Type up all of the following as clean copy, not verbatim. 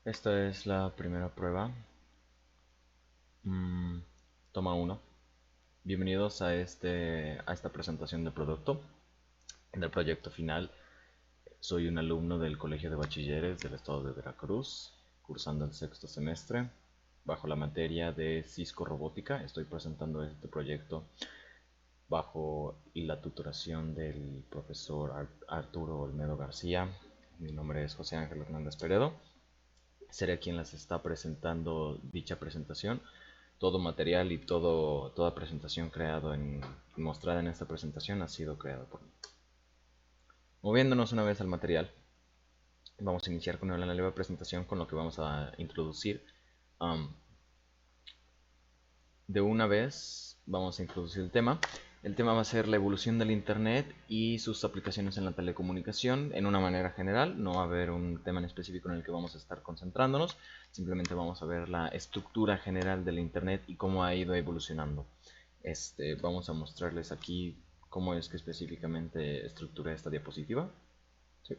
Esta es la primera prueba. Mm, Toma 1. Bienvenidos a esta presentación de producto, del proyecto final. Soy un alumno del Colegio de Bachilleres del Estado de Veracruz, cursando el sexto semestre, bajo la materia de Cisco Robótica. Estoy presentando este proyecto bajo la tutoración del profesor Arturo Olmedo García. Mi nombre es José Ángel Hernández Peredo. Seré quien les está presentando dicha presentación. Todo material y toda presentación mostrada en esta presentación ha sido creado por mí. Moviéndonos una vez al material, vamos a iniciar con una leve presentación con lo que vamos a introducir. De una vez vamos a introducir el tema. El tema va a ser la evolución del Internet y sus aplicaciones en la telecomunicación en una manera general. No va a haber un tema en específico en el que vamos a estar concentrándonos. Simplemente vamos a ver la estructura general del Internet y cómo ha ido evolucionando. Vamos a mostrarles aquí cómo es que específicamente estructuré esta diapositiva. Sí.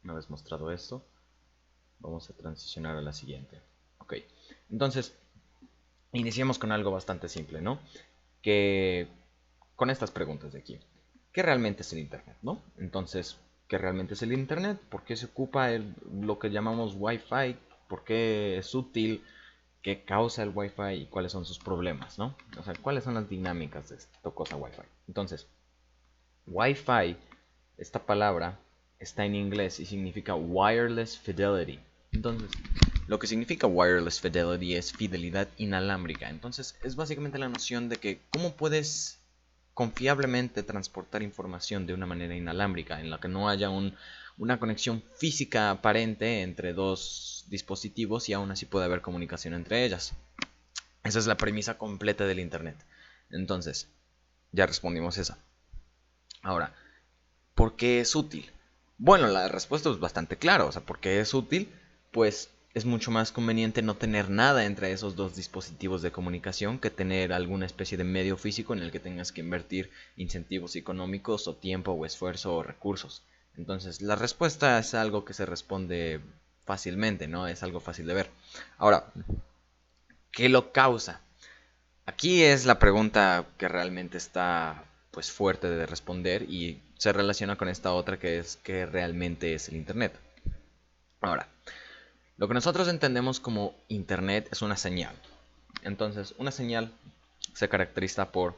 Una vez mostrado esto, vamos a transicionar a la siguiente. Ok, entonces iniciemos con algo bastante simple, ¿no? Que con estas preguntas de aquí. ¿Qué realmente es el Internet, no? Entonces, ¿qué realmente es el Internet? ¿Por qué se ocupa lo que llamamos Wi-Fi? ¿Por qué es útil? ¿Qué causa el Wi-Fi? ¿Y cuáles son sus problemas, no? O sea, ¿cuáles son las dinámicas de esta cosa Wi-Fi? Entonces, Wi-Fi, esta palabra, está en inglés y significa Wireless Fidelity. Entonces, lo que significa Wireless Fidelity es fidelidad inalámbrica. Entonces, es básicamente la noción de que cómo puedes confiablemente transportar información de una manera inalámbrica, en la que no haya una conexión física aparente entre dos dispositivos y aún así puede haber comunicación entre ellas. Esa es la premisa completa del Internet. Entonces, ya respondimos esa. Ahora, ¿por qué es útil? Bueno, la respuesta es bastante clara. O sea, ¿por qué es útil? Pues es mucho más conveniente no tener nada entre esos dos dispositivos de comunicación que tener alguna especie de medio físico en el que tengas que invertir incentivos económicos o tiempo o esfuerzo o recursos. Entonces, la respuesta es algo que se responde fácilmente, ¿no? Es algo fácil de ver. Ahora, ¿qué lo causa? Aquí es la pregunta que realmente está pues fuerte de responder y se relaciona con esta otra que es ¿qué realmente es el Internet? Ahora, lo que nosotros entendemos como Internet es una señal. Entonces, una señal se caracteriza por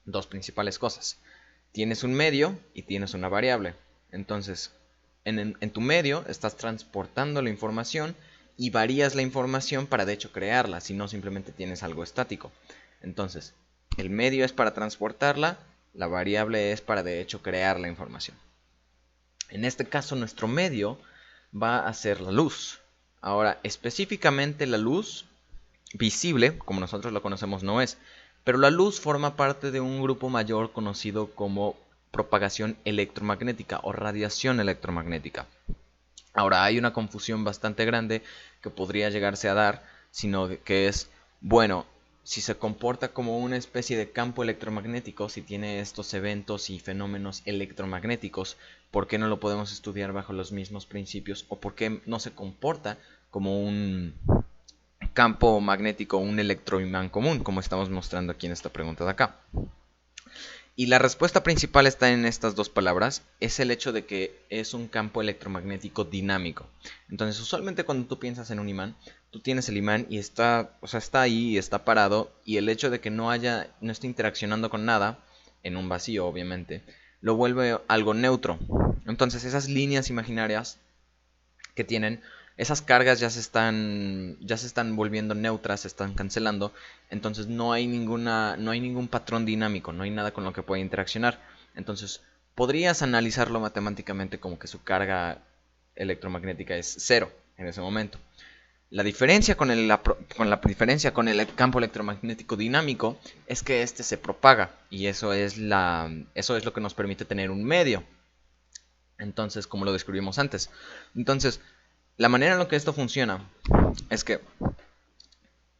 dos principales cosas. Tienes un medio y tienes una variable. Entonces, en tu medio estás transportando la información y varías la información para de hecho crearla, si no simplemente tienes algo estático. Entonces, el medio es para transportarla, la variable es para de hecho crear la información. En este caso, nuestro medio va a ser la luz. Ahora, específicamente la luz visible, como nosotros lo conocemos, no es. Pero la luz forma parte de un grupo mayor conocido como propagación electromagnética o radiación electromagnética. Ahora, hay una confusión bastante grande que podría llegarse a dar, sino que es, bueno, si se comporta como una especie de campo electromagnético, si tiene estos eventos y fenómenos electromagnéticos, ¿por qué no lo podemos estudiar bajo los mismos principios? ¿O por qué no se comporta como un campo magnético, un electroimán común, como estamos mostrando aquí en esta pregunta de acá? Y la respuesta principal está en estas dos palabras, es el hecho de que es un campo electromagnético dinámico. Entonces, usualmente cuando tú piensas en un imán, tú tienes el imán y está ahí, está parado, y el hecho de que no esté interaccionando con nada, en un vacío obviamente, lo vuelve algo neutro. Entonces, esas líneas imaginarias que tienen, esas cargas ya se están volviendo neutras, se están cancelando, entonces no hay ningún patrón dinámico, no hay nada con lo que pueda interaccionar. Entonces, podrías analizarlo matemáticamente como que su carga electromagnética es cero en ese momento. La diferencia con el campo electromagnético dinámico es que este se propaga y eso es lo que nos permite tener un medio. Entonces, como lo describimos antes. Entonces, la manera en la que esto funciona es que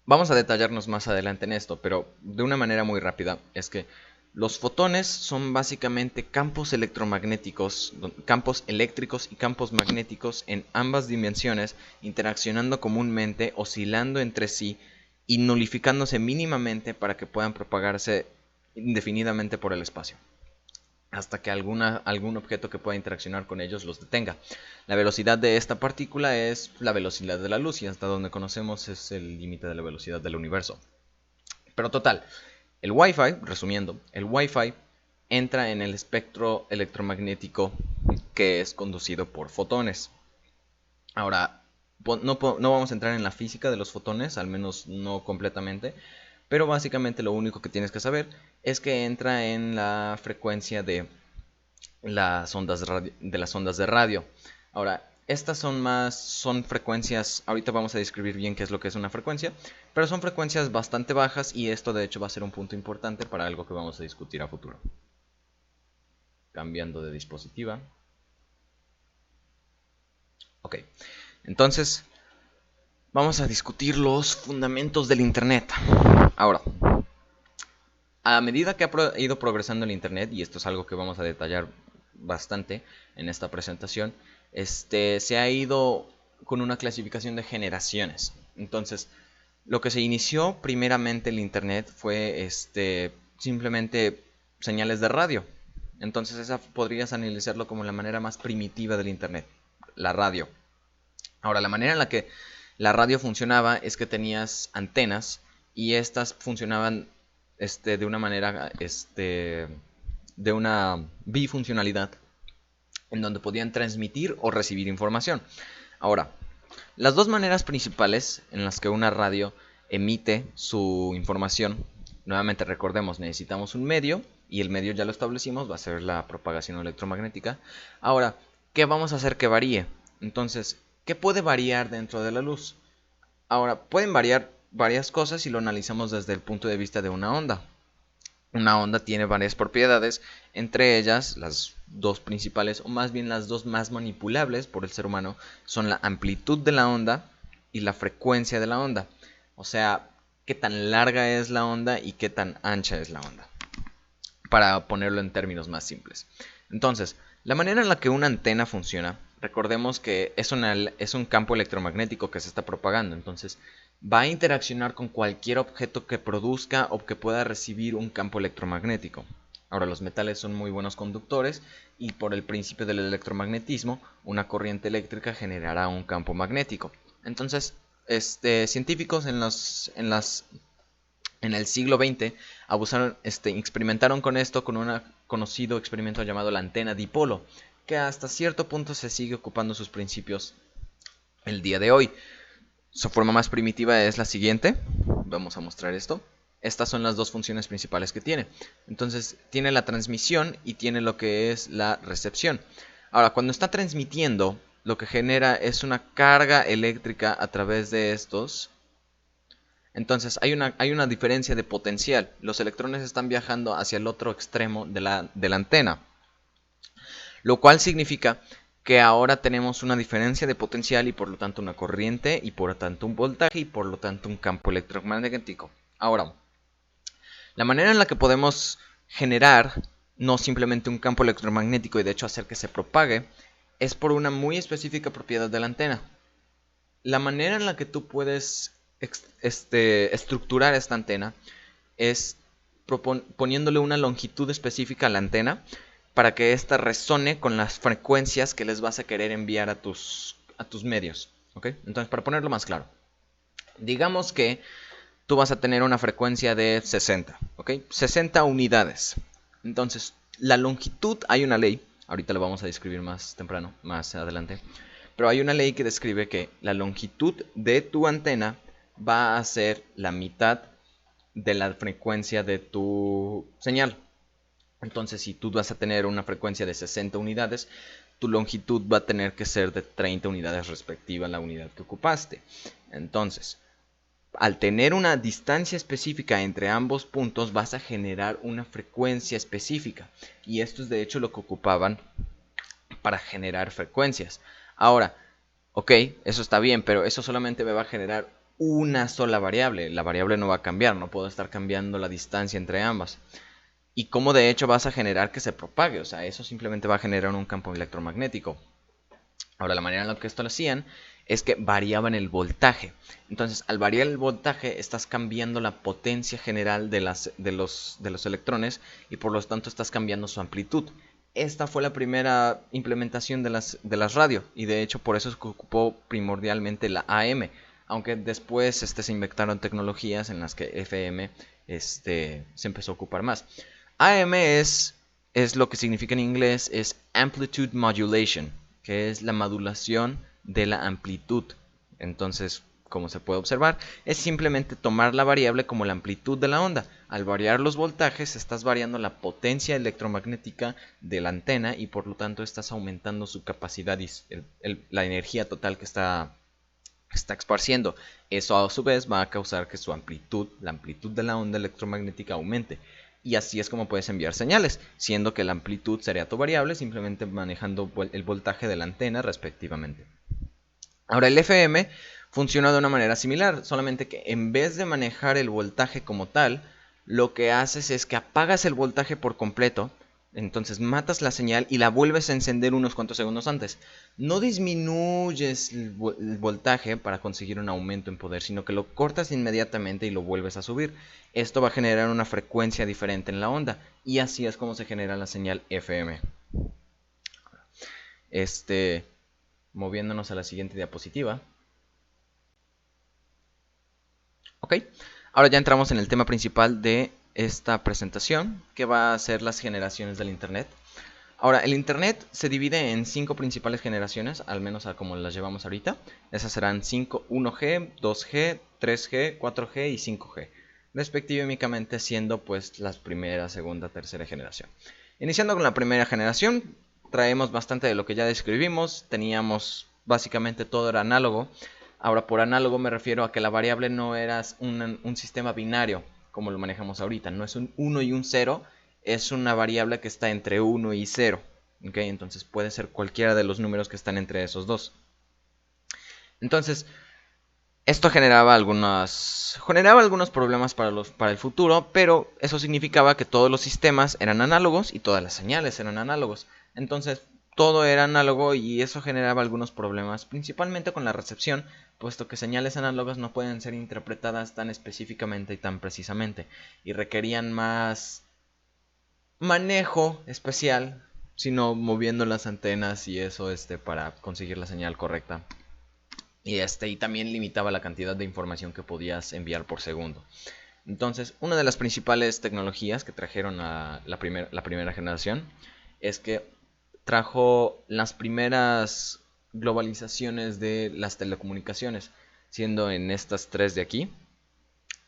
vamos a detallarnos más adelante en esto, pero de una manera muy rápida es que Los fotones son básicamente campos electromagnéticos, campos eléctricos y campos magnéticos en ambas dimensiones, interaccionando comúnmente, oscilando entre sí y nulificándose mínimamente para que puedan propagarse indefinidamente por el espacio, hasta que algún objeto que pueda interaccionar con ellos los detenga. La velocidad de esta partícula es la velocidad de la luz, y hasta donde conocemos es el límite de la velocidad del universo. Pero total, el Wi-Fi, resumiendo, el Wi-Fi entra en el espectro electromagnético que es conducido por fotones. Ahora, no vamos a entrar en la física de los fotones, al menos no completamente, pero básicamente lo único que tienes que saber es que entra en la frecuencia de las ondas de radio. Ahora, estas son frecuencias, ahorita vamos a describir bien qué es lo que es una frecuencia, pero son frecuencias bastante bajas, y esto de hecho va a ser un punto importante para algo que vamos a discutir a futuro. Cambiando de dispositiva. Ok, entonces vamos a discutir los fundamentos del Internet. Ahora, a medida que ha ido progresando el Internet, y esto es algo que vamos a detallar bastante en esta presentación, se ha ido con una clasificación de generaciones. Entonces, lo que se inició primeramente el Internet fue simplemente señales de radio. Entonces, esa podrías analizarlo como la manera más primitiva del Internet, la radio. Ahora, la manera en la que la radio funcionaba es que tenías antenas, y estas funcionaban de una manera, de una bifuncionalidad, en donde podían transmitir o recibir información. Ahora, las dos maneras principales en las que una radio emite su información, nuevamente recordemos, necesitamos un medio, y el medio ya lo establecimos, va a ser la propagación electromagnética. Ahora, ¿qué vamos a hacer que varíe? Entonces, ¿qué puede variar dentro de la luz? Ahora, pueden variar varias cosas si lo analizamos desde el punto de vista de una onda. Una onda tiene varias propiedades, entre ellas las dos principales, o más bien las dos más manipulables por el ser humano, son la amplitud de la onda y la frecuencia de la onda. O sea, qué tan larga es la onda y qué tan ancha es la onda, para ponerlo en términos más simples. Entonces, la manera en la que una antena funciona, recordemos que es un campo electromagnético que se está propagando. Entonces, va a interaccionar con cualquier objeto que produzca o que pueda recibir un campo electromagnético. Ahora, los metales son muy buenos conductores, y por el principio del electromagnetismo, una corriente eléctrica generará un campo magnético. Entonces, científicos en el siglo XX experimentaron con esto con un conocido experimento llamado la antena dipolo, que hasta cierto punto se sigue ocupando sus principios el día de hoy. Su forma más primitiva es la siguiente. Vamos a mostrar esto. Estas son las dos funciones principales que tiene. Entonces, tiene la transmisión y tiene lo que es la recepción. Ahora, cuando está transmitiendo, lo que genera es una carga eléctrica a través de estos. Entonces, hay una diferencia de potencial. Los electrones están viajando hacia el otro extremo de la antena, lo cual significa que ahora tenemos una diferencia de potencial, y por lo tanto una corriente, y por lo tanto un voltaje, y por lo tanto un campo electromagnético. Ahora, la manera en la que podemos generar no simplemente un campo electromagnético, y de hecho hacer que se propague, es por una muy específica propiedad de la antena. La manera en la que tú puedes estructurar esta antena es poniéndole una longitud específica a la antena, para que ésta resone con las frecuencias que les vas a querer enviar a tus medios. ¿Okay? Entonces, para ponerlo más claro, digamos que tú vas a tener una frecuencia de 60, ¿okay? 60 unidades. Entonces, la longitud, hay una ley, ahorita lo vamos a describir más temprano, más adelante, pero hay una ley que describe que la longitud de tu antena va a ser la mitad de la frecuencia de tu señal. Entonces, si tú vas a tener una frecuencia de 60 unidades, tu longitud va a tener que ser de 30 unidades respectiva a la unidad que ocupaste. Entonces, al tener una distancia específica entre ambos puntos, vas a generar una frecuencia específica. Y esto es de hecho lo que ocupaban para generar frecuencias. Ahora, ok, eso está bien, pero eso solamente me va a generar una sola variable. La variable no va a cambiar, no puedo estar cambiando la distancia entre ambas. y cómo de hecho vas a generar que se propague. O sea, eso simplemente va a generar un campo electromagnético. Ahora, la manera en la que esto lo hacían es que variaban el voltaje. Entonces, al variar el voltaje, estás cambiando la potencia general de los electrones y por lo tanto estás cambiando su amplitud. Esta fue la primera implementación de las radio y de hecho por eso se ocupó primordialmente la AM. Aunque después se inventaron tecnologías en las que FM se empezó a ocupar más. AM es lo que significa en inglés, es Amplitude Modulation, que es la modulación de la amplitud. Entonces, como se puede observar, es simplemente tomar la variable como la amplitud de la onda. Al variar los voltajes, estás variando la potencia electromagnética de la antena y por lo tanto estás aumentando su capacidad y la energía total que está esparciendo. Eso a su vez va a causar que su amplitud, la amplitud de la onda electromagnética aumente. Y así es como puedes enviar señales, siendo que la amplitud sería tu variable, simplemente manejando el voltaje de la antena respectivamente. Ahora el FM funciona de una manera similar, solamente que en vez de manejar el voltaje como tal, lo que haces es que apagas el voltaje por completo. Entonces matas la señal y la vuelves a encender unos cuantos segundos antes. No disminuyes el voltaje para conseguir un aumento en poder, sino que lo cortas inmediatamente y lo vuelves a subir. Esto va a generar una frecuencia diferente en la onda y así es como se genera la señal FM. Moviéndonos a la siguiente diapositiva. Ok, ahora ya entramos en el tema principal de esta presentación, que va a ser las generaciones del Internet. Ahora, el Internet se divide en 5 principales generaciones, al menos a como las llevamos ahorita. Esas serán 1G, 2G, 3G, 4G y 5G, respectivamente siendo pues las primera, segunda, tercera generación. Iniciando con la primera generación, traemos bastante de lo que ya describimos. Teníamos básicamente todo era análogo. Ahora, por análogo me refiero a que la variable no era un sistema binario como lo manejamos ahorita. No es un 1 y un 0, es una variable que está entre 1 y 0. ¿Okay? Entonces puede ser cualquiera de los números que están entre esos dos. Entonces, esto generaba algunos problemas para el futuro, pero eso significaba que todos los sistemas eran análogos y todas las señales eran análogos. Entonces, todo era análogo y eso generaba algunos problemas, principalmente con la recepción, puesto que señales análogas no pueden ser interpretadas tan específicamente y tan precisamente, y requerían más manejo especial, sino moviendo las antenas y eso para conseguir la señal correcta. Y también limitaba la cantidad de información que podías enviar por segundo. Entonces, una de las principales tecnologías que trajeron a la primera generación es que trajo las primeras globalizaciones de las telecomunicaciones, siendo en estas tres de aquí,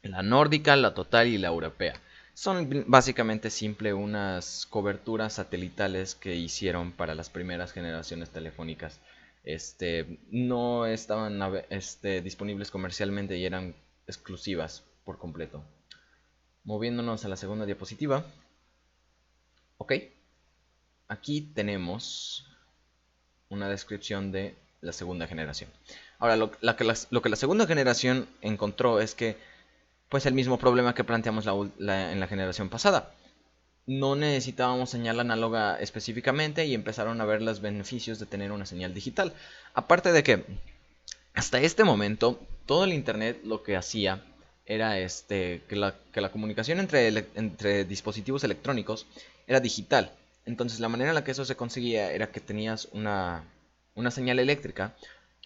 la nórdica, la total y la europea. Son básicamente unas coberturas satelitales que hicieron para las primeras generaciones telefónicas. No estaban disponibles comercialmente y eran exclusivas por completo. Moviéndonos a la segunda diapositiva. Ok. Aquí tenemos una descripción de la segunda generación. Ahora, lo que la segunda generación encontró es que, pues el mismo problema que planteamos en la generación pasada. No necesitábamos señal análoga específicamente y empezaron a ver los beneficios de tener una señal digital. Aparte de que hasta este momento todo el internet lo que hacía era que la comunicación entre dispositivos electrónicos era digital. Entonces la manera en la que eso se conseguía era que tenías una señal eléctrica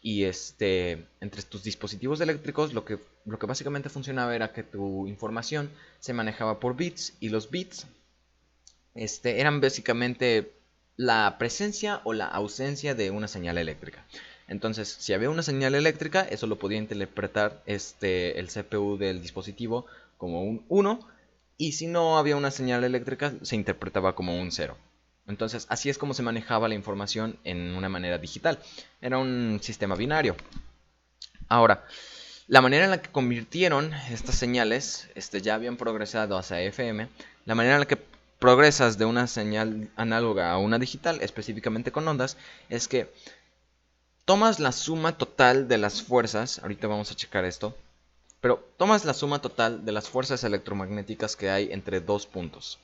y entre tus dispositivos eléctricos lo que básicamente funcionaba era que tu información se manejaba por bits y los bits eran básicamente la presencia o la ausencia de una señal eléctrica. Entonces, si había una señal eléctrica, eso lo podía interpretar el CPU del dispositivo como un 1, y si no había una señal eléctrica, se interpretaba como un 0. Entonces, así es como se manejaba la información en una manera digital. Era un sistema binario. Ahora, la manera en la que convirtieron estas señales, ya habían progresado hacia FM, la manera en la que progresas de una señal análoga a una digital, específicamente con ondas, es que tomas la suma total de las fuerzas, ahorita vamos a checar esto, pero tomas la suma total de las fuerzas electromagnéticas que hay entre dos puntos.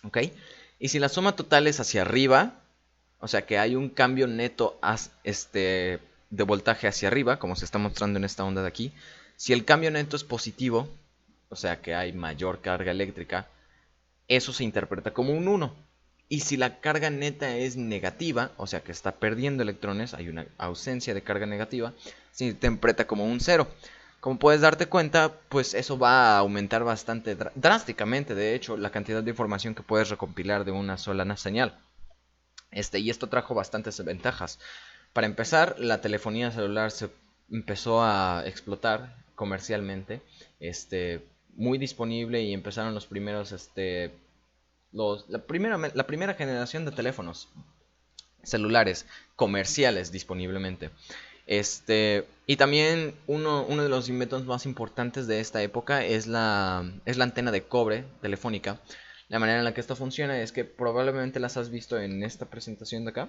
¿Ok? Y si la suma total es hacia arriba, o sea que hay un cambio neto de voltaje hacia arriba, como se está mostrando en esta onda de aquí. Si el cambio neto es positivo, o sea que hay mayor carga eléctrica, eso se interpreta como un 1. Y si la carga neta es negativa, o sea que está perdiendo electrones, hay una ausencia de carga negativa, se interpreta como un 0. Como puedes darte cuenta, pues eso va a aumentar bastante drásticamente, de hecho, la cantidad de información que puedes recompilar de una sola señal. Y esto trajo bastantes ventajas. Para empezar, la telefonía celular se empezó a explotar comercialmente, muy disponible, y empezaron los primeros, la primera generación de teléfonos celulares comerciales disponiblemente. Y también uno de los inventos más importantes de esta época es la antena de cobre telefónica. La manera en la que esto funciona es que probablemente las has visto en esta presentación de acá.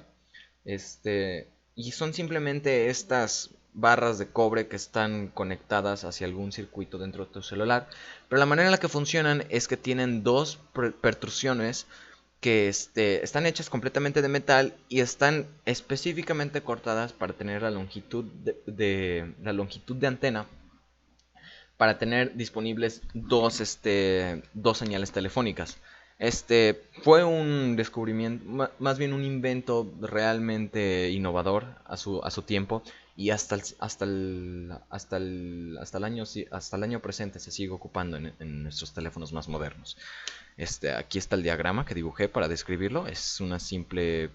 Y son simplemente estas barras de cobre que están conectadas hacia algún circuito dentro de tu celular. Pero la manera en la que funcionan es que tienen dos pertrusiones que están hechas completamente de metal y están específicamente cortadas para tener la longitud la longitud de antena, para tener disponibles dos señales telefónicas. Fue un descubrimiento, más bien un invento realmente innovador a su tiempo, y hasta el año presente se sigue ocupando en nuestros teléfonos más modernos. Aquí está el diagrama que dibujé para describirlo. Es una simple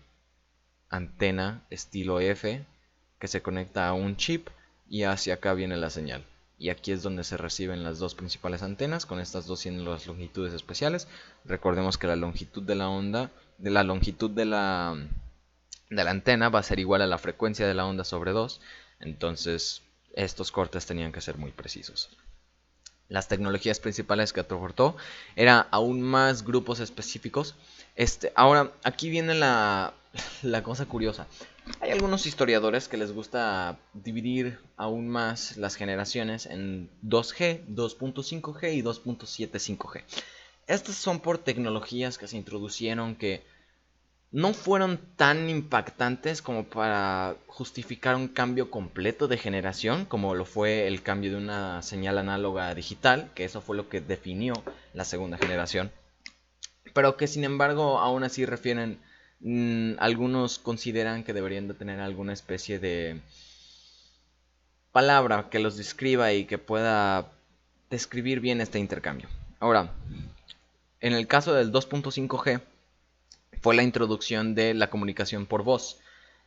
antena estilo F que se conecta a un chip, y hacia acá viene la señal. Y aquí es donde se reciben las dos principales antenas, con estas dos siendo las longitudes especiales. Recordemos que la longitud de la onda, de la longitud de la antena va a ser igual a la frecuencia de la onda sobre 2. Entonces estos cortes tenían que ser muy precisos. Las tecnologías principales que aportó eran aún más grupos específicos. Ahora, aquí viene la cosa curiosa. Hay algunos historiadores que les gusta dividir aún más las generaciones en 2G, 2.5G y 2.75G. Estas son por tecnologías que se introducieron que no fueron tan impactantes como para justificar un cambio completo de generación, como lo fue el cambio de una señal análoga a digital, que eso fue lo que definió la segunda generación, pero que sin embargo aún así refieren, algunos consideran que deberían de tener alguna especie de palabra que los describa y que pueda describir bien este intercambio. Ahora, en el caso del 2.5G, fue la introducción de la comunicación por voz.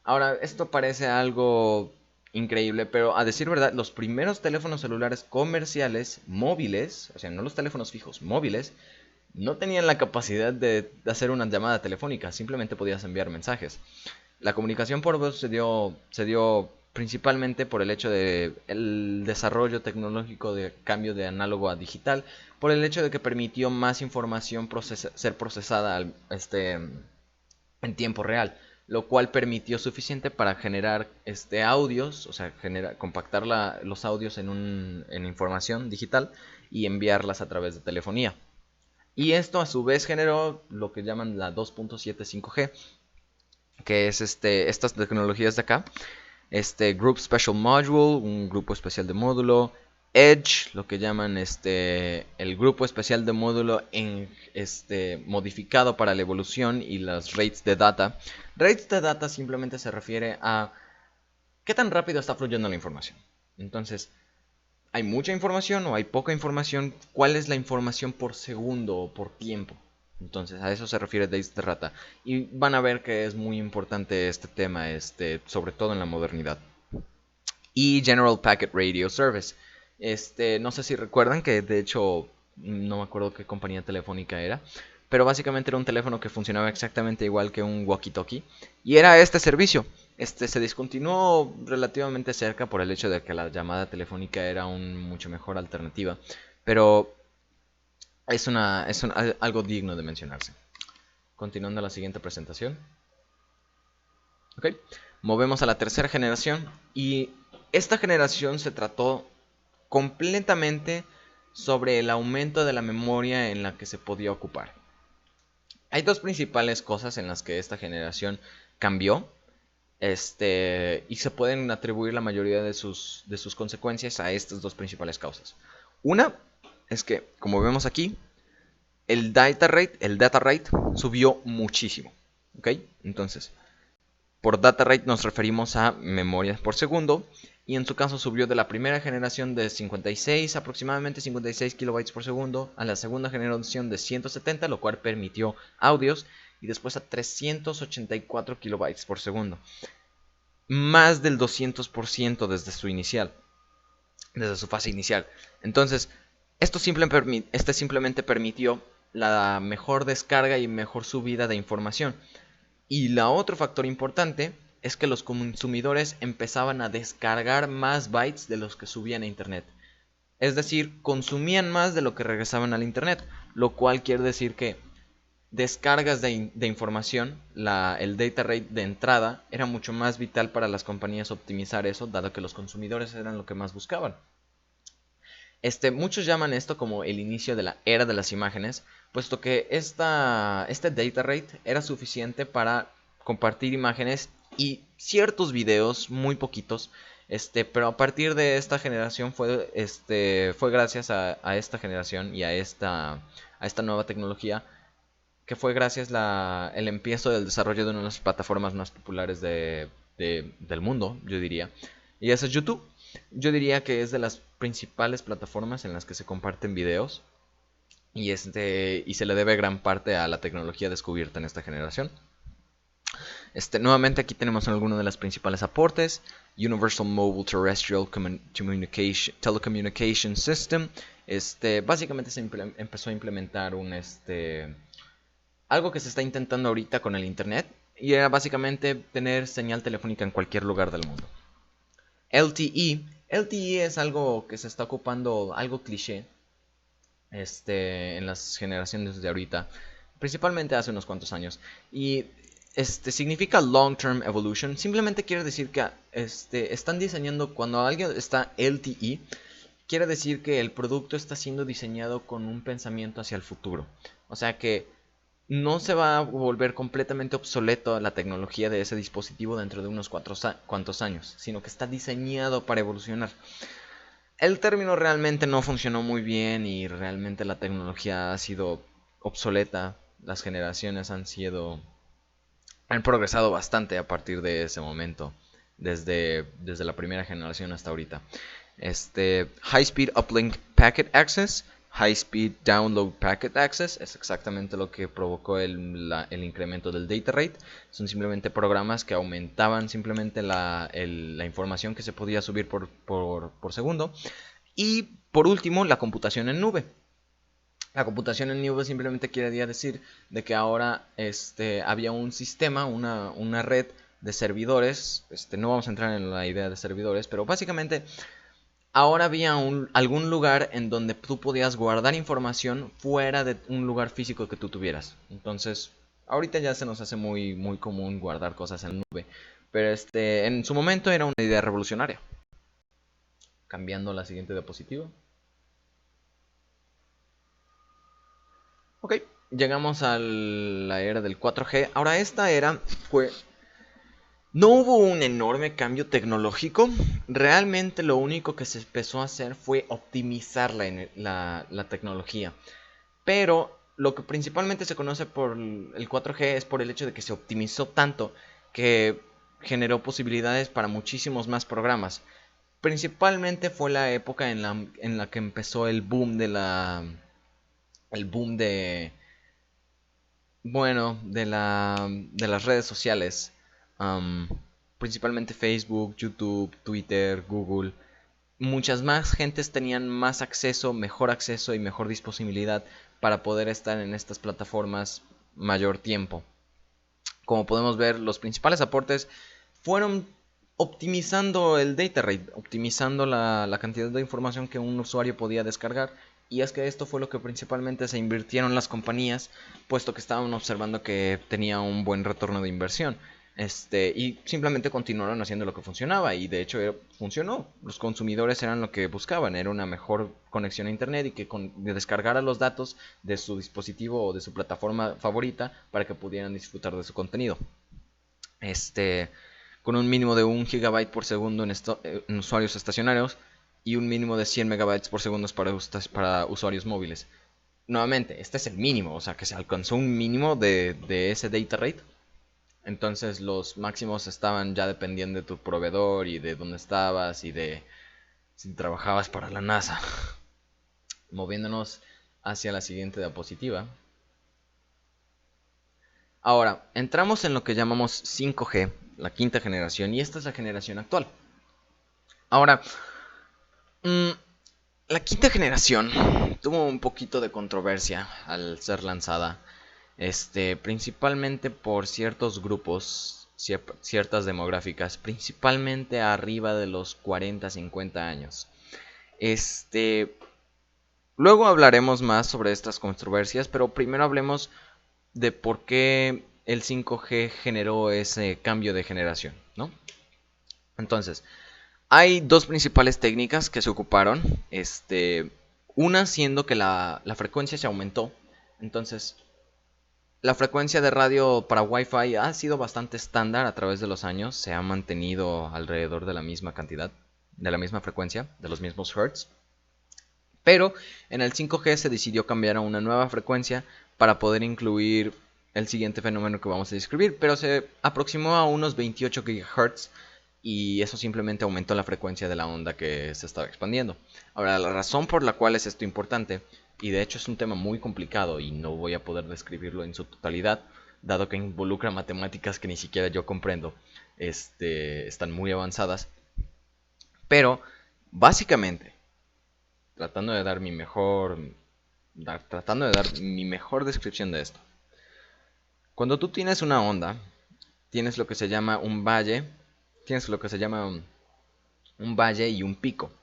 Ahora, esto parece algo increíble, pero a decir verdad, los primeros teléfonos celulares comerciales móviles, o sea, no los teléfonos fijos, móviles, no tenían la capacidad de hacer una llamada telefónica, simplemente podías enviar mensajes. La comunicación por voz se dio principalmente por el hecho de el desarrollo tecnológico de cambio de análogo a digital, por el hecho de que permitió más información ser procesada en tiempo real, lo cual permitió suficiente para generar audios, o sea, compactar los audios en información digital y enviarlas a través de telefonía. Y esto a su vez generó lo que llaman la 2.75G, que es estas tecnologías de acá. Group Special Module, un grupo especial de módulo. Edge, lo que llaman el grupo especial de módulo modificado para la evolución, y las rates de data. Rates de data simplemente se refiere a qué tan rápido está fluyendo la información. Entonces, ¿hay mucha información o hay poca información? ¿Cuál es la información por segundo o por tiempo? Entonces, a eso se refiere Days de Rata. Y van a ver que es muy importante este tema, sobre todo en la modernidad. Y General Packet Radio Service. No sé si recuerdan que, de hecho, no me acuerdo qué compañía telefónica era, pero básicamente era un teléfono que funcionaba exactamente igual que un walkie-talkie, y era este servicio. Se discontinuó relativamente cerca por el hecho de que la llamada telefónica era mucho mejor alternativa, pero es algo digno de mencionarse. Continuando a la siguiente presentación. Ok, movemos a la tercera generación, y esta generación se trató completamente sobre el aumento de la memoria en la que se podía ocupar. Hay dos principales cosas en las que esta generación cambió. Y se pueden atribuir la mayoría de sus consecuencias a estas dos principales causas. Una es que, como vemos aquí, el data rate subió muchísimo. ¿Ok? Entonces, por data rate nos referimos a memorias por segundo. Y en su caso subió de la primera generación de 56, aproximadamente 56 kilobytes por segundo, a la segunda generación de 170, lo cual permitió audios, y después a 384 kilobytes por segundo. Más del 200% desde desde su fase inicial. Entonces, este simplemente permitió la mejor descarga y mejor subida de información. Y la otro factor importante es que los consumidores empezaban a descargar más bytes de los que subían a internet. Es decir, consumían más de lo que regresaban al internet, lo cual quiere decir que descargas de información, el data rate de entrada era mucho más vital para las compañías optimizar eso, dado que los consumidores eran lo que más buscaban. Muchos llaman esto como el inicio de la era de las imágenes, puesto que este data rate era suficiente para compartir imágenes y ciertos videos, muy poquitos, pero a partir de esta generación fue gracias a esta generación y a esta nueva tecnología, que fue gracias el empiezo del desarrollo de una de las plataformas más populares del mundo, yo diría. Y esa es YouTube. Yo diría que es de las principales plataformas en las que se comparten videos. Y se le debe gran parte a la tecnología descubierta en esta generación. Nuevamente aquí tenemos algunos de los principales aportes. Universal Mobile Terrestrial Telecommunication System. Básicamente se empezó a implementar algo que se está intentando ahorita con el internet, y era básicamente tener señal telefónica en cualquier lugar del mundo. LTE es algo que se está ocupando, algo cliché, en las generaciones de ahorita, principalmente hace unos cuantos años, y significa Long Term Evolution. Simplemente quiere decir que están diseñando, cuando alguien está LTE, quiere decir que el producto está siendo diseñado con un pensamiento hacia el futuro. O sea que no se va a volver completamente obsoleto la tecnología de ese dispositivo dentro de unos cuantos años, sino que está diseñado para evolucionar. El término realmente no funcionó muy bien y realmente la tecnología ha sido obsoleta. Las generaciones han progresado bastante a partir de ese momento, desde la primera generación hasta ahorita. High Speed Uplink Packet Access, High Speed Download Packet Access es exactamente lo que provocó el incremento del data rate. Son simplemente programas que aumentaban simplemente la información que se podía subir por segundo. Y por último, la computación en nube. La computación en nube simplemente quiere decir de que ahora había un sistema, una red de servidores. No vamos a entrar en la idea de servidores, pero básicamente ahora había algún lugar en donde tú podías guardar información fuera de un lugar físico que tú tuvieras. Entonces, ahorita ya se nos hace muy, muy común guardar cosas en nube, pero en su momento era una idea revolucionaria. Cambiando la siguiente diapositiva. Ok, llegamos a la era del 4G. Ahora esta era fue... No hubo un enorme cambio tecnológico. Realmente lo único que se empezó a hacer fue optimizar la tecnología. Pero lo que principalmente se conoce por el 4G es por el hecho de que se optimizó tanto que generó posibilidades para muchísimos más programas. Principalmente fue la época en la que empezó el boom de las redes sociales. um, Principalmente Facebook, YouTube, Twitter, Google. Muchas más gentes tenían más acceso, mejor acceso y mejor disponibilidad para poder estar en estas plataformas mayor tiempo. Como podemos ver, los principales aportes fueron optimizando el data rate, optimizando la cantidad de información que un usuario podía descargar. Y es que esto fue lo que principalmente se invirtieron las compañías, puesto que estaban observando que tenía un buen retorno de inversión. Y simplemente continuaron haciendo lo que funcionaba y de hecho funcionó. Los consumidores eran lo que buscaban, era una mejor conexión a internet y que descargara los datos de su dispositivo o de su plataforma favorita para que pudieran disfrutar de su contenido. Con un mínimo de 1 GB por segundo en usuarios estacionarios y un mínimo de 100 MB por segundo para usuarios móviles. Nuevamente, este es el mínimo, o sea que se alcanzó un mínimo de ese data rate. Entonces los máximos estaban ya dependiendo de tu proveedor y de dónde estabas y de si trabajabas para la NASA. Moviéndonos hacia la siguiente diapositiva. Ahora, entramos en lo que llamamos 5G, la quinta generación, y esta es la generación actual. Ahora, la quinta generación tuvo un poquito de controversia al ser lanzada, principalmente por ciertos grupos, ciertas demográficas, principalmente arriba de los 40-50 años. Luego hablaremos más sobre estas controversias, pero primero hablemos de por qué el 5G generó ese cambio de generación, ¿no? Entonces, hay dos principales técnicas que se ocuparon. Una siendo que la frecuencia se aumentó. Entonces, la frecuencia de radio para Wi-Fi ha sido bastante estándar a través de los años. Se ha mantenido alrededor de la misma cantidad, de la misma frecuencia, de los mismos hertz. Pero en el 5G se decidió cambiar a una nueva frecuencia para poder incluir el siguiente fenómeno que vamos a describir. Pero se aproximó a unos 28 GHz. Y eso simplemente aumentó la frecuencia de la onda que se estaba expandiendo. Ahora, la razón por la cual es esto importante, y de hecho es un tema muy complicado y no voy a poder describirlo en su totalidad, dado que involucra matemáticas que ni siquiera yo comprendo, están muy avanzadas. Pero, básicamente, tratando de dar mi mejor descripción de esto. Cuando tú tienes una onda, tienes lo que se llama un valle, un valle y un pico.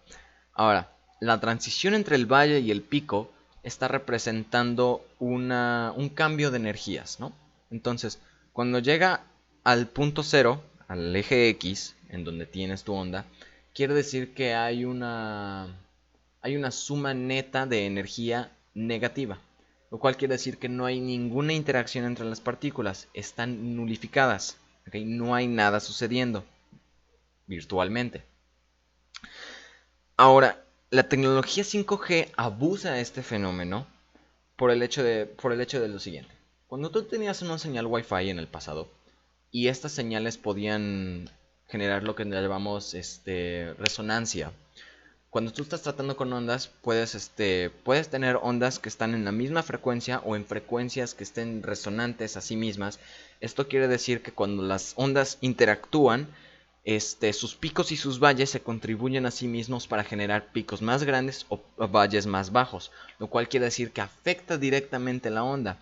Ahora, la transición entre el valle y el pico está representando un cambio de energías, ¿no? Entonces, cuando llega al punto cero, al eje X, en donde tienes tu onda, quiere decir que hay una suma neta de energía negativa, lo cual quiere decir que no hay ninguna interacción entre las partículas, están nulificadas, ¿okay? No hay nada sucediendo virtualmente. Ahora, la tecnología 5G abusa de este fenómeno por el hecho de lo siguiente. Cuando tú tenías una señal Wi-Fi en el pasado y estas señales podían generar lo que llamamos resonancia. Cuando tú estás tratando con ondas, puedes tener ondas que están en la misma frecuencia o en frecuencias que estén resonantes a sí mismas. Esto quiere decir que cuando las ondas interactúan, sus picos y sus valles se contribuyen a sí mismos para generar picos más grandes o valles más bajos, lo cual quiere decir que afecta directamente la onda.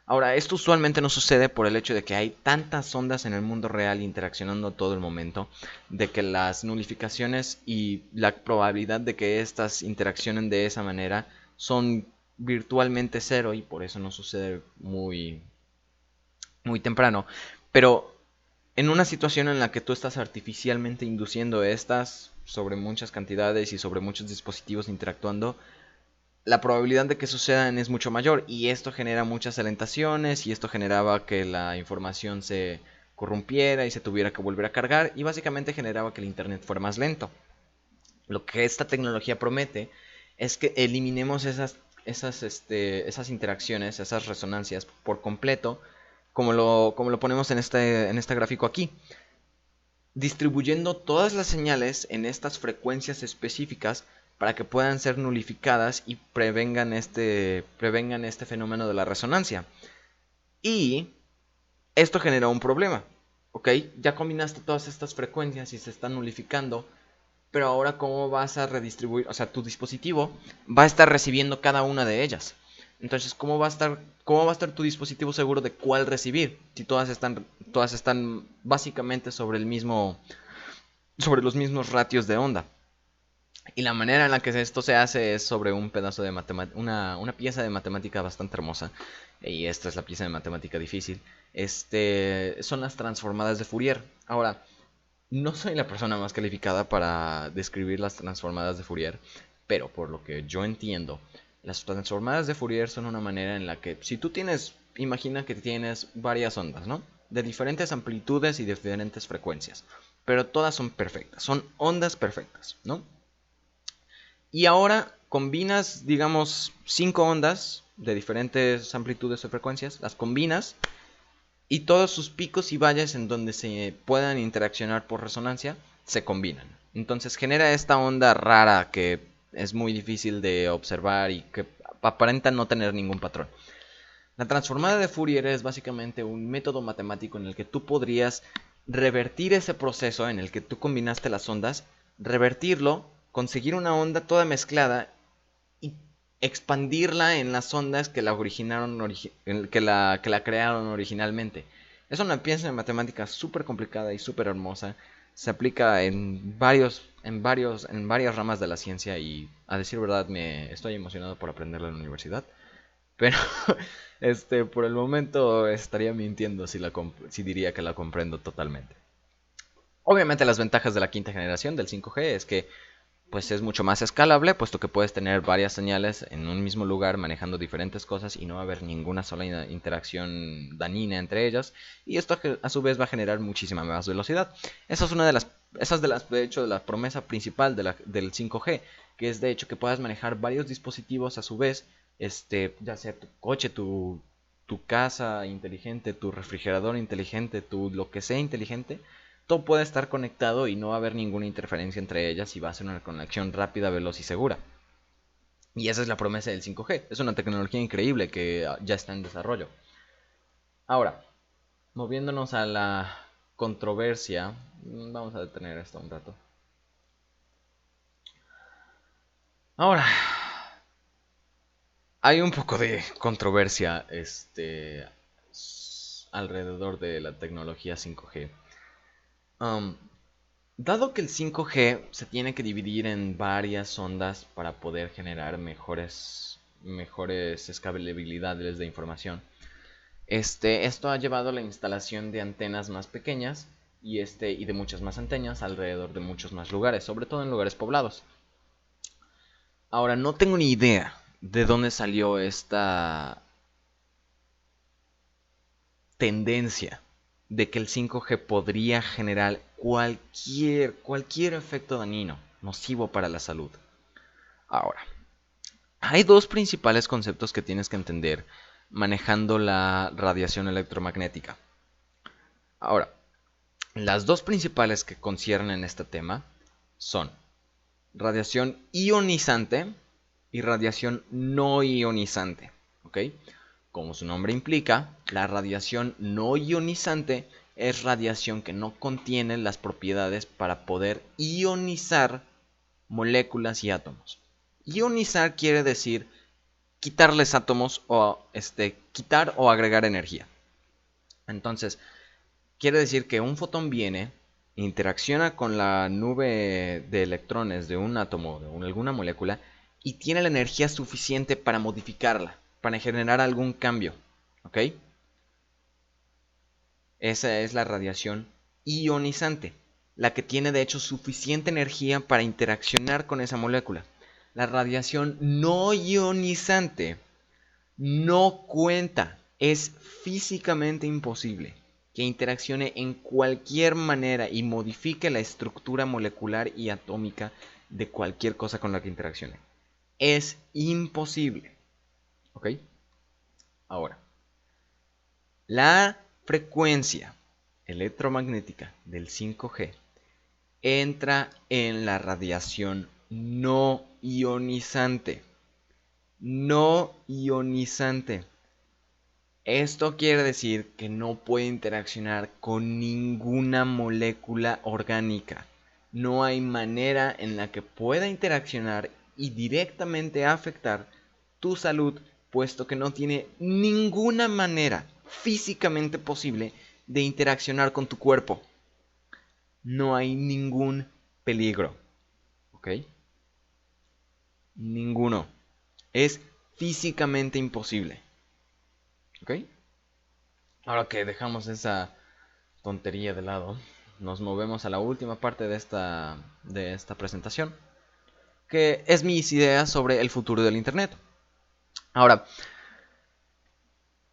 Ahora, esto usualmente no sucede por el hecho de que hay tantas ondas en el mundo real interaccionando todo el momento, de que las nulificaciones y la probabilidad de que estas interaccionen de esa manera son virtualmente cero y por eso no sucede muy, muy temprano. Pero en una situación en la que tú estás artificialmente induciendo estas sobre muchas cantidades y sobre muchos dispositivos interactuando, la probabilidad de que sucedan es mucho mayor y esto genera muchas alentaciones y esto generaba que la información se corrompiera y se tuviera que volver a cargar y básicamente generaba que el internet fuera más lento. Lo que esta tecnología promete es que eliminemos esas interacciones, esas resonancias por completo, como lo ponemos en este gráfico aquí, distribuyendo todas las señales en estas frecuencias específicas para que puedan ser nulificadas y prevengan este fenómeno de la resonancia. Y esto genera un problema, ¿ok? Ya combinaste todas estas frecuencias y se están nulificando, pero ahora ¿cómo vas a redistribuir? O sea, tu dispositivo va a estar recibiendo cada una de ellas. Entonces, ¿cómo va a estar tu dispositivo seguro de cuál recibir? Si todas están básicamente sobre los mismos ratios de onda. Y la manera en la que esto se hace es sobre un pedazo de matemática, una pieza de matemática bastante hermosa. Y esta es la pieza de matemática difícil. Son las transformadas de Fourier. Ahora, no soy la persona más calificada para describir las transformadas de Fourier, pero por lo que yo entiendo, las transformadas de Fourier son una manera en la que, si tú tienes, imagina que tienes varias ondas, ¿no? De diferentes amplitudes y diferentes frecuencias, pero todas son perfectas, son ondas perfectas, ¿no? Y ahora combinas, digamos, 5 ondas de diferentes amplitudes o frecuencias, las combinas y todos sus picos y valles en donde se puedan interaccionar por resonancia se combinan. Entonces genera esta onda rara que es muy difícil de observar y que aparenta no tener ningún patrón. La transformada de Fourier es básicamente un método matemático en el que tú podrías revertir ese proceso en el que tú combinaste las ondas, revertirlo, conseguir una onda toda mezclada y expandirla en las ondas que la originaron, que la crearon originalmente. Es una pieza de matemática súper complicada y súper hermosa. Se aplica en varias ramas de la ciencia y, a decir verdad, me estoy emocionado por aprenderla en la universidad. Pero, por el momento estaría mintiendo si diría que la comprendo totalmente. Obviamente las ventajas de la quinta generación del 5G es que pues es mucho más escalable, puesto que puedes tener varias señales en un mismo lugar manejando diferentes cosas y no va a haber ninguna sola interacción dañina entre ellas. Y esto a su vez va a generar muchísima más velocidad. Esa es una de de hecho, de la promesa principal del 5G, que es de hecho que puedas manejar varios dispositivos a su vez, ya sea tu coche, tu casa inteligente, tu refrigerador inteligente, tu lo que sea inteligente, todo puede estar conectado y no va a haber ninguna interferencia entre ellas y va a ser una conexión rápida, veloz y segura. Y esa es la promesa del 5G. Es una tecnología increíble que ya está en desarrollo. Ahora, moviéndonos a la controversia, vamos a detener esto un rato. Ahora, hay un poco de controversia alrededor de la tecnología 5G. Dado que el 5G se tiene que dividir en varias ondas para poder generar mejores escalabilidades de información, esto ha llevado a la instalación de antenas más pequeñas y de muchas más antenas alrededor de muchos más lugares, sobre todo en lugares poblados. Ahora, no tengo ni idea de dónde salió esta tendencia de que el 5G podría generar cualquier efecto dañino, nocivo para la salud. Ahora, hay dos principales conceptos que tienes que entender manejando la radiación electromagnética. Ahora, las dos principales que conciernen este tema son radiación ionizante y radiación no ionizante. ¿Ok? Como su nombre implica, la radiación no ionizante es radiación que no contiene las propiedades para poder ionizar moléculas y átomos. Ionizar quiere decir quitarles átomos o quitar o agregar energía. Entonces, quiere decir que un fotón viene, interacciona con la nube de electrones de un átomo o de alguna molécula y tiene la energía suficiente para modificarla, para generar algún cambio. ¿Ok? Esa es la radiación ionizante, la que tiene de hecho suficiente energía para interaccionar con esa molécula. La radiación no ionizante no cuenta, es físicamente imposible que interaccione en cualquier manera y modifique la estructura molecular y atómica de cualquier cosa con la que interaccione. Es imposible. ¿Ok? Ahora, la frecuencia electromagnética del 5G entra en la radiación no ionizante. No ionizante. Esto quiere decir que no puede interaccionar con ninguna molécula orgánica. No hay manera en la que pueda interaccionar y directamente afectar tu salud, puesto que no tiene ninguna manera físicamente posible de interaccionar con tu cuerpo. No hay ningún peligro. ¿Ok? Ninguno. Es físicamente imposible. ¿Ok? Ahora que dejamos esa tontería de lado, nos movemos a la última parte de esta presentación, que es mis ideas sobre el futuro del Internet. Ahora,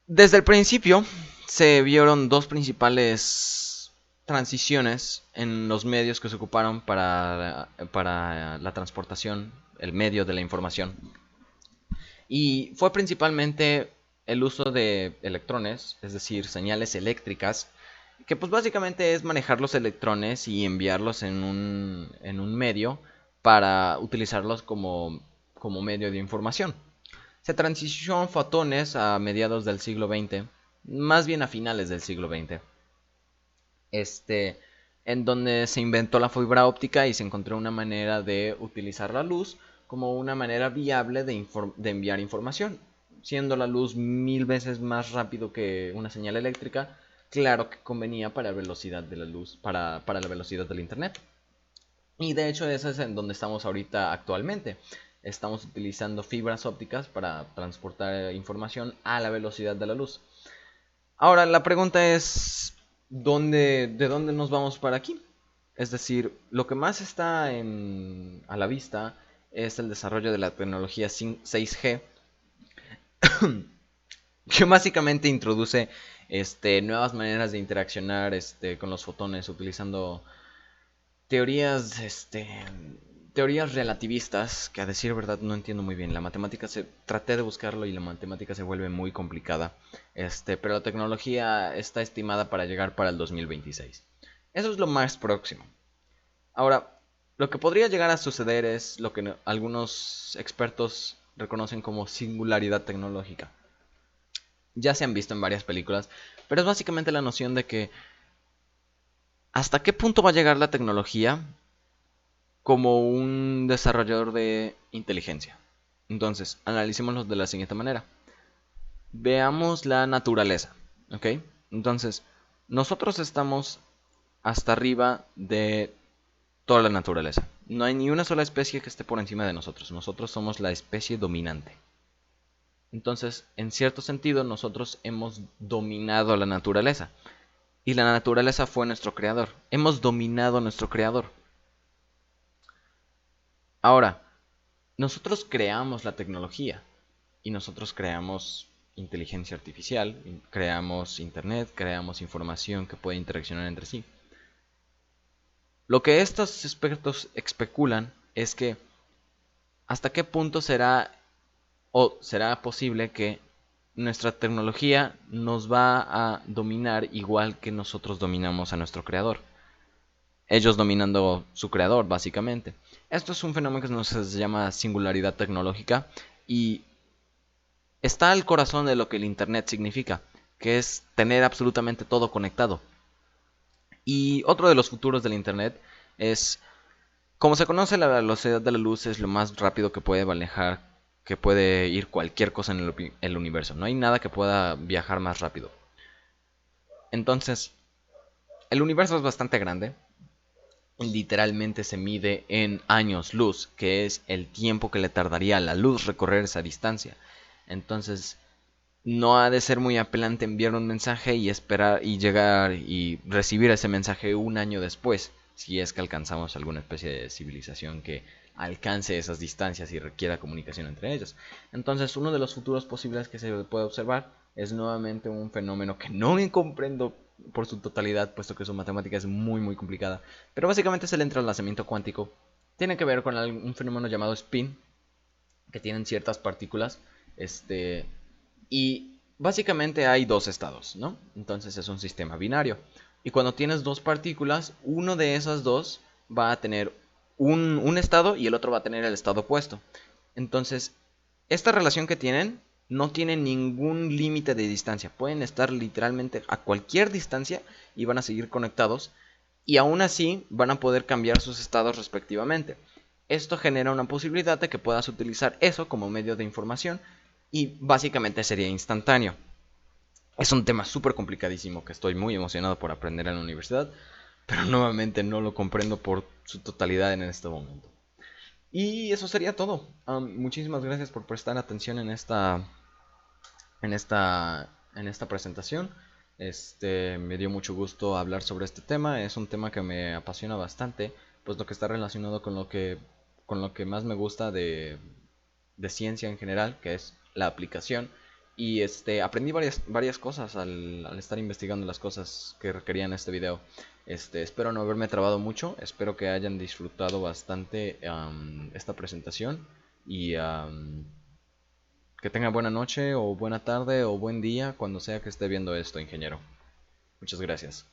desde el principio se vieron dos principales transiciones en los medios que se ocuparon para la transportación, el medio de la información. Y fue principalmente el uso de electrones, es decir, señales eléctricas, que pues básicamente es manejar los electrones y enviarlos en un medio para utilizarlos como medio de información. Se transicionó fotones a mediados del siglo XX, más bien a finales del siglo XX, en donde se inventó la fibra óptica y se encontró una manera de utilizar la luz como una manera viable de enviar información. Siendo la luz 1000 veces más rápido que una señal eléctrica, claro que convenía para la velocidad de la luz, para la velocidad del internet. Y de hecho eso es en donde estamos ahorita actualmente. Estamos utilizando fibras ópticas para transportar información a la velocidad de la luz. Ahora, la pregunta es, ¿de dónde nos vamos para aquí? Es decir, lo que más está a la vista es el desarrollo de la tecnología 6G, que básicamente introduce nuevas maneras de interaccionar con los fotones utilizando teorías, teorías relativistas, que a decir verdad no entiendo muy bien. Traté de buscarlo y la matemática se vuelve muy complicada. Pero la tecnología está estimada para llegar para el 2026. Eso es lo más próximo. Ahora, lo que podría llegar a suceder es lo que algunos expertos reconocen como singularidad tecnológica. Ya se han visto en varias películas, pero es básicamente la noción de que ¿hasta qué punto va a llegar la tecnología como un desarrollador de inteligencia? Entonces, analicémoslo de la siguiente manera. Veamos la naturaleza, ¿ok? Entonces, nosotros estamos hasta arriba de toda la naturaleza. No hay ni una sola especie que esté por encima de nosotros. Nosotros somos la especie dominante. Entonces, en cierto sentido, nosotros hemos dominado a la naturaleza. Y la naturaleza fue nuestro creador. Hemos dominado a nuestro creador. Ahora, nosotros creamos la tecnología. Y nosotros creamos inteligencia artificial, creamos internet, creamos información que puede interaccionar entre sí. Lo que estos expertos especulan es que hasta qué punto será posible que nuestra tecnología nos va a dominar igual que nosotros dominamos a nuestro creador. Ellos dominando su creador, básicamente. Esto es un fenómeno que se llama singularidad tecnológica y está al corazón de lo que el Internet significa, que es tener absolutamente todo conectado. Y otro de los futuros del Internet es, como se conoce, la velocidad de la luz es lo más rápido que puede manejar, que puede ir cualquier cosa en el universo. No hay nada que pueda viajar más rápido. Entonces, el universo es bastante grande. Literalmente se mide en años luz, que es el tiempo que le tardaría a la luz recorrer esa distancia. Entonces, no ha de ser muy apelante enviar un mensaje y esperar y llegar y recibir ese mensaje un año después, si es que alcanzamos alguna especie de civilización que alcance esas distancias y requiera comunicación entre ellos. Entonces, uno de los futuros posibles que se puede observar es nuevamente un fenómeno que no comprendo por su totalidad, puesto que su matemática es muy muy complicada, pero básicamente es el entrelazamiento cuántico. Tiene que ver con un fenómeno llamado spin, que tienen ciertas partículas, y básicamente hay dos estados, ¿no? Entonces es un sistema binario. Y cuando tienes dos partículas, uno de esas dos va a tener un estado y el otro va a tener el estado opuesto. Entonces, esta relación que tienen no tiene ningún límite de distancia. Pueden estar literalmente a cualquier distancia y van a seguir conectados. Y aún así van a poder cambiar sus estados respectivamente. Esto genera una posibilidad de que puedas utilizar eso como medio de información y básicamente sería instantáneo. Es un tema súper complicadísimo que estoy muy emocionado por aprender en la universidad, pero nuevamente no lo comprendo por su totalidad en este momento. Y eso sería todo. Muchísimas gracias por prestar atención en esta presentación. Me dio mucho gusto hablar sobre este tema. Es un tema que me apasiona bastante, pues lo que está relacionado con lo que más me gusta de ciencia en general, que es la aplicación. Y aprendí varias cosas al estar investigando las cosas que requerían este video. Espero no haberme trabado mucho, espero que hayan disfrutado bastante esta presentación y que tenga buena noche o buena tarde o buen día cuando sea que esté viendo esto, ingeniero. Muchas gracias.